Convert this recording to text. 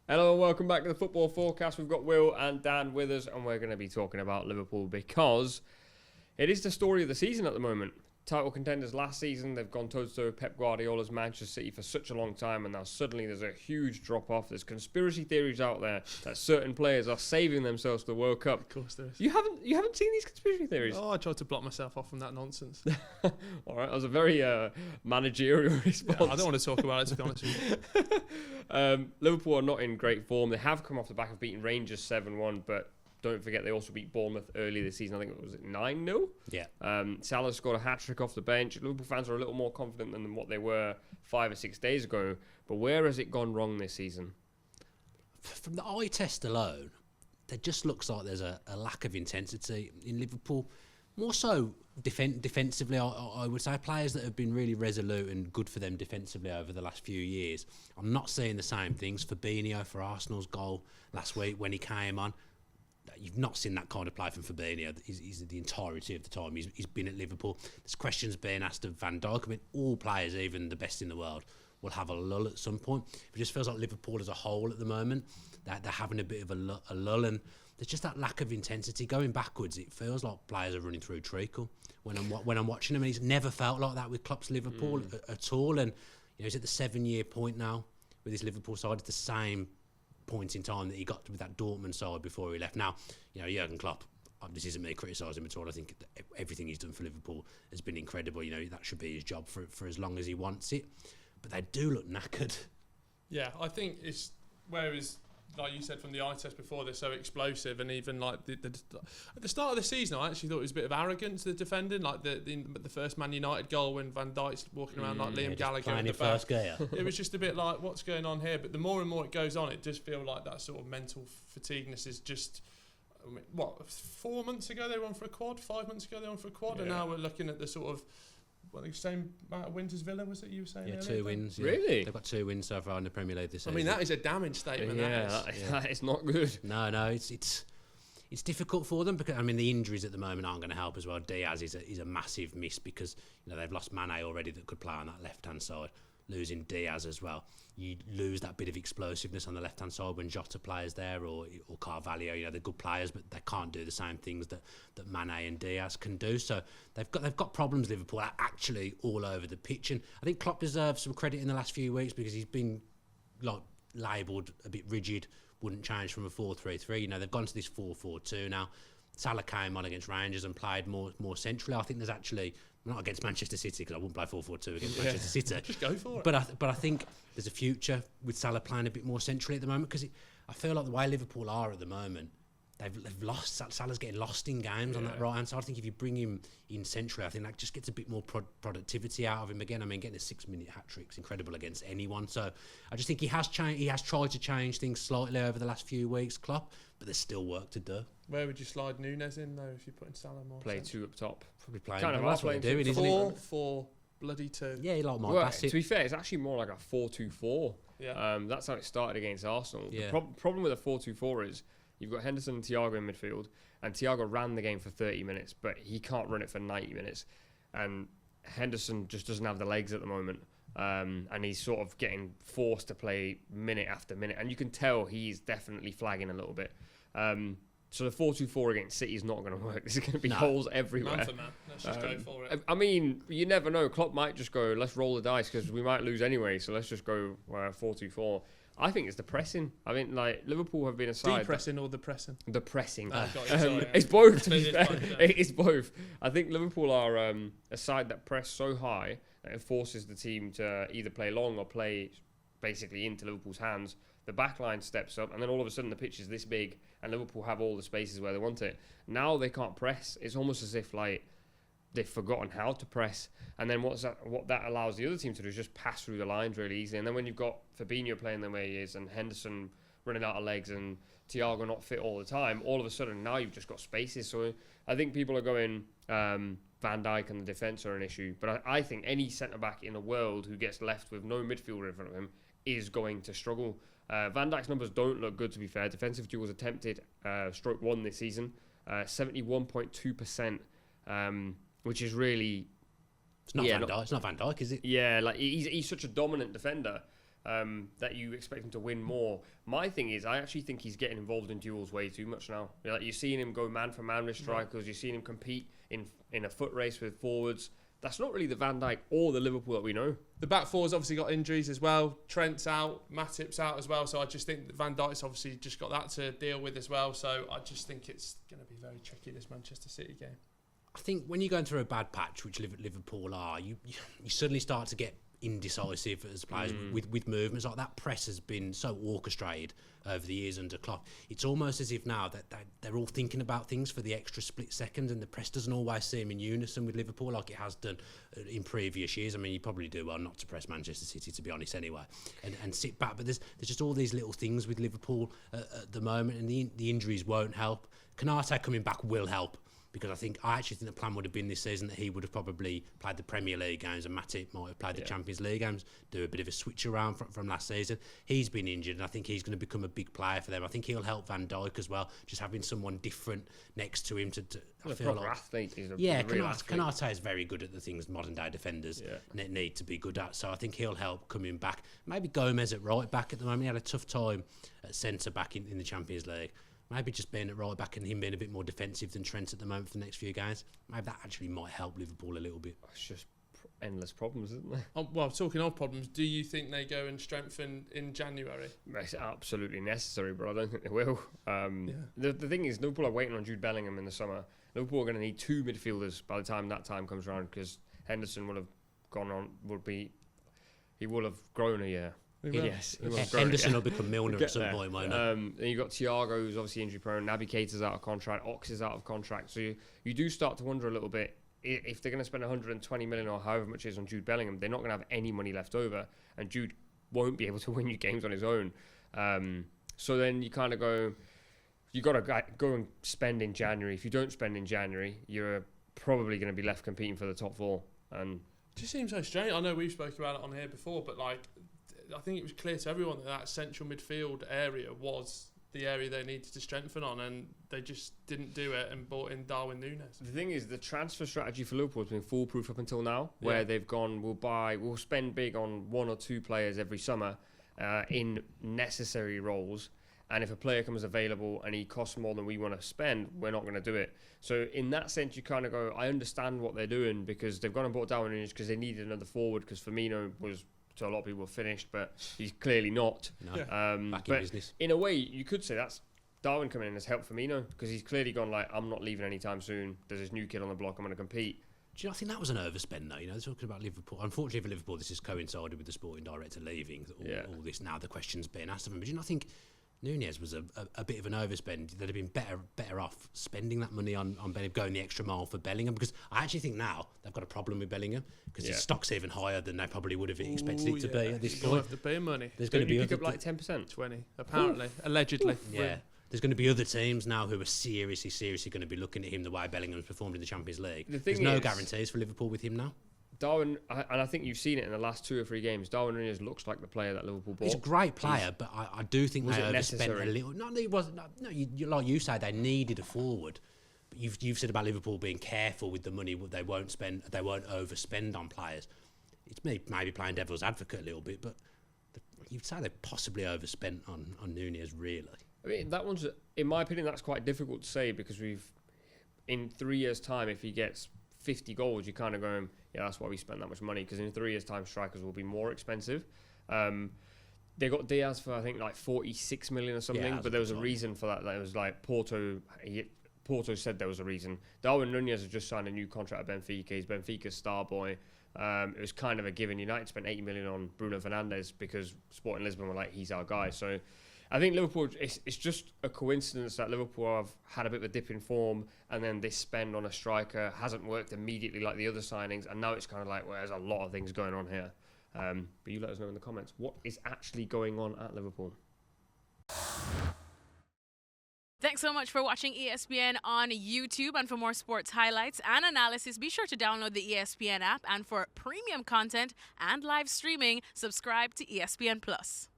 Hello and welcome back to the Football Forecast. We've got Will and Dan Withers, and we're going to be talking about Liverpool because it is the story of the season at the moment. Title contenders last season, they've gone toe-to-toe with Pep Guardiola's Manchester City for such a long time, and now suddenly there's a huge drop-off. There's conspiracy theories out there that certain players are saving themselves for the World Cup. Of course there is. You haven't seen these conspiracy theories? Oh, I tried to block myself off from that nonsense. All right, that was a very managerial response. Yeah, I don't want to talk about it, to be honest with you. Liverpool are not in great form. They have come off the back of beating Rangers 7-1, but don't forget they also beat Bournemouth earlier this season. I think it was 9-0. Yeah. Salah scored a hat-trick off the bench. Liverpool fans are a little more confident than what they were 5 or 6 days ago. But where has it gone wrong this season? From the eye test alone, there just looks like there's a lack of intensity in Liverpool. More so defensively, I would say. Players that have been really resolute and good for them defensively over the last few years. I'm not seeing the same things. Fabinho for Arsenal's goal last week when he came on. You've not seen that kind of play from Fabinho. He's the entirety of the time he's been at Liverpool. There's questions being asked of Van Dijk. I mean, all players, even the best in the world, will have a lull at some point. It just feels like Liverpool as a whole at the moment, that they're having a bit of a lull, and there's just that lack of intensity. Going backwards, it feels like players are running through treacle. When I'm watching him, and he's never felt like that with Klopp's Liverpool at all. And he's at the 7-year point now with his Liverpool side. It's the same point in time that he got with that Dortmund side before he left. Now, Jurgen Klopp, this isn't me criticising him at all. I think everything he's done for Liverpool has been incredible. That should be his job for as long as he wants it. But they do look knackered. Yeah, I think it's whereas, like you said, from the eye test before, they're so explosive, and even like at the start of the season, I actually thought it was a bit of arrogance, the defending, like the first Man United goal when Van Dijk's walking around like Liam Gallagher at the back. First gear. It was just a bit like, what's going on here? But the more and more it goes on, it does feel like that sort of mental fatigueness is just. I mean, 4 months ago they were on for a quad. 5 months ago they were on for a quad, and now we're looking at the sort of. The same amount of wins as Villa, was it you were saying? Yeah, earlier? 2 wins. Yeah. Really? They've got 2 wins so far in the Premier League this season. I mean, that is a damning statement. That is not good. No, it's difficult for them because the injuries at the moment aren't going to help as well. Diaz is a massive miss because they've lost Mane already that could play on that left hand side. Losing Diaz as well, you lose that bit of explosiveness on the left hand side when Jota plays there or Carvalho. They're good players, but they can't do the same things that Mane and Diaz can do. So they've got problems. Liverpool are actually all over the pitch, and I think Klopp deserves some credit in the last few weeks because he's been labelled a bit rigid. Wouldn't change from a 4-3-3. They've gone to this 4-4-2 now. Salah came on against Rangers and played more centrally. I think there's actually. Not against Manchester City because I wouldn't play 4-4-2 against Manchester City. Just go for it. But I think there's a future with Salah playing a bit more centrally at the moment because I feel like the way Liverpool are at the moment, they've lost. Salah's getting lost in games on that right hand side. I think if you bring him in centrally, I think that just gets a bit more productivity out of him again. Getting a 6-minute hat trick's incredible against anyone. So I just think he has changed. He has tried to change things slightly over the last few weeks, Klopp. But there's still work to do. Where would you slide Núñez in though if you put in Salah more? Play 2 up top. Probably playing. Kind of that's what they're doing, isn't it? 4-4-2. Yeah, like Mike Well, Bassett. to be fair, it's actually more like a 4-2-4. Yeah. That's how it started against Arsenal. Yeah. The problem with a 4-2-4 is you've got Henderson and Thiago in midfield, and Thiago ran the game for 30 minutes, but he can't run it for 90 minutes. And Henderson just doesn't have the legs at the moment. And he's sort of getting forced to play minute after minute. And you can tell he's definitely flagging a little bit. So the 4-2-4 against City is not going to work. There's going to be holes everywhere. Man for man. Let's just go for it. You never know. Klopp might just go, let's roll the dice because we might lose anyway. So let's just go 4-2-4. I think it's the pressing. Liverpool have been a side. Depressing or the pressing? The pressing. Oh, sorry. It's both, to be It's fair. both, yeah. It's both. I think Liverpool are a side that press so high that it forces the team to either play long or play basically into Liverpool's hands. The back line steps up, and then all of a sudden the pitch is this big, and Liverpool have all the spaces where they want it. Now they can't press. It's almost as if they've forgotten how to press. And then what that allows the other team to do is just pass through the lines really easily. And then when you've got Fabinho playing the way he is, and Henderson running out of legs, and Thiago not fit all the time, all of a sudden now you've just got spaces. So I think people are going Van Dijk and the defence are an issue. But I think any centre-back in the world who gets left with no midfielder in front of him is going to struggle. Van Dijk's numbers don't look good, to be fair. Defensive duels attempted, stroke 1 this season, 71.2%, which is really... It's not Van Dijk, is it? Yeah, he's such a dominant defender. that you expect him to win more. My thing is, I actually think he's getting involved in duels way too much now. Like, you're seeing him go man for man with strikers. You're seeing him compete in a foot race with forwards. That's not really the Van Dijk or the Liverpool that we know. The back four's obviously got injuries as well. Trent's out, Matip's out as well. So I just think that Van Dijk's obviously just got that to deal with as well. So I just think it's going to be very tricky, this Manchester City game. I think when you're going through a bad patch, which Liverpool are, you suddenly start to get indecisive as players with movements. Like, that press has been so orchestrated over the years under Klopp. It's almost as if now that they're all thinking about things for the extra split second, and the press doesn't always seem in unison with Liverpool like it has done in previous years. I mean, you probably do well not to press Manchester City, to be honest, anyway, and sit back. But there's just all these little things with Liverpool at the moment, and the injuries won't help. Konate coming back will help, because I actually think the plan would have been this season that he would have probably played the Premier League games, and Matip might have played the Champions League games, do a bit of a switch around from last season. He's been injured, and I think he's going to become a big player for them. I think he'll help Van Dijk as well, just having someone different next to him to I feel like athlete. He's a real athlete. Konate is very good at the things modern day defenders need to be good at, so I think he'll help coming back. Maybe Gomez at right back at the moment. He had a tough time at centre back in the Champions League. Maybe just being at right back and him being a bit more defensive than Trent at the moment for the next few games. Maybe that actually might help Liverpool a little bit. It's just endless problems, isn't there? Well, talking of problems, do you think they go and strengthen in January? It's absolutely necessary, but I don't think they will. The thing is, Liverpool are waiting on Jude Bellingham in the summer. Liverpool are going to need 2 midfielders by the time that time comes around, because Henderson will have he will have grown a year. Yes, Henderson will become Milner at some point, won't he? Then you've got Thiago, who's obviously injury prone. Naby Keita's out of contract. Ox is out of contract. So you do start to wonder a little bit, if they're going to spend 120 million or however much it is on Jude Bellingham, they're not going to have any money left over, and Jude won't be able to win you games on his own. So then you kind of go, you got to go and spend in January. If you don't spend in January, you're probably going to be left competing for the top 4. And it just seems so strange. I know we've spoken about it on here before, but like, I think it was clear to everyone that central midfield area was the area they needed to strengthen on, and they just didn't do it and brought in Darwin Núñez. The thing is, the transfer strategy for Liverpool has been foolproof up until now, where they've gone, we'll spend big on 1 or 2 players every summer in necessary roles, and if a player comes available and he costs more than we want to spend, we're not going to do it. So in that sense, you kind of go, I understand what they're doing, because they've gone and bought Darwin Núñez because they needed another forward, because Firmino was, to a lot of people, finished, but he's clearly not. No, back in business. In a way, you could say that's Darwin coming in has helped Firmino, because he's clearly gone like, I'm not leaving anytime soon. There's this new kid on the block. I'm going to compete. Do you not think that was an overspend, though? You know, talking about Liverpool. Unfortunately for Liverpool, this has coincided with the sporting director leaving. All this now, the questions being asked of him. But do you not think Núñez was a bit of an overspend? They'd have been better off spending that money on Bellingham, going the extra mile for Bellingham, because I actually think now they've got a problem with Bellingham, because his stock's even higher than they probably would have expected it to be at this point. Have to pay money. There's going to be pick up like 10%, 20, apparently, allegedly. Yeah. There's going to be other teams now who are seriously going to be looking at him the way Bellingham's performed in the Champions League. There's no guarantees for Liverpool with him now. Darwin, and I think you've seen it in the last 2 or 3 games, Darwin Núñez looks like the player that Liverpool bought. He's a great player, but I do think they overspent a little. No, it wasn't. No, like you say, they needed a forward. But you've said about Liverpool being careful with the money they won't spend, they won't overspend on players. It's me maybe playing devil's advocate a little bit, but you'd say they possibly overspent on Núñez, really. I mean, that one's, in my opinion, that's quite difficult to say, because in 3 years' time, if he gets 50 goals, you're kind of going, yeah, that's why we spent that much money, because in 3 years' time, strikers will be more expensive. They got Diaz for, I think, like 46 million or something, but there was a reason for that. That was like Porto said there was a reason. Darwin Núñez has just signed a new contract at Benfica. He's Benfica's star boy. It was kind of a given. United spent 80 million on Bruno Fernandes because Sporting Lisbon were like, he's our guy. So I think Liverpool, it's just a coincidence that Liverpool have had a bit of a dip in form, and then this spend on a striker hasn't worked immediately like the other signings, and now it's kind of like, well, there's a lot of things going on here. But you let us know in the comments, what is actually going on at Liverpool? Thanks so much for watching ESPN on YouTube, and for more sports highlights and analysis, be sure to download the ESPN app, and for premium content and live streaming, subscribe to ESPN Plus.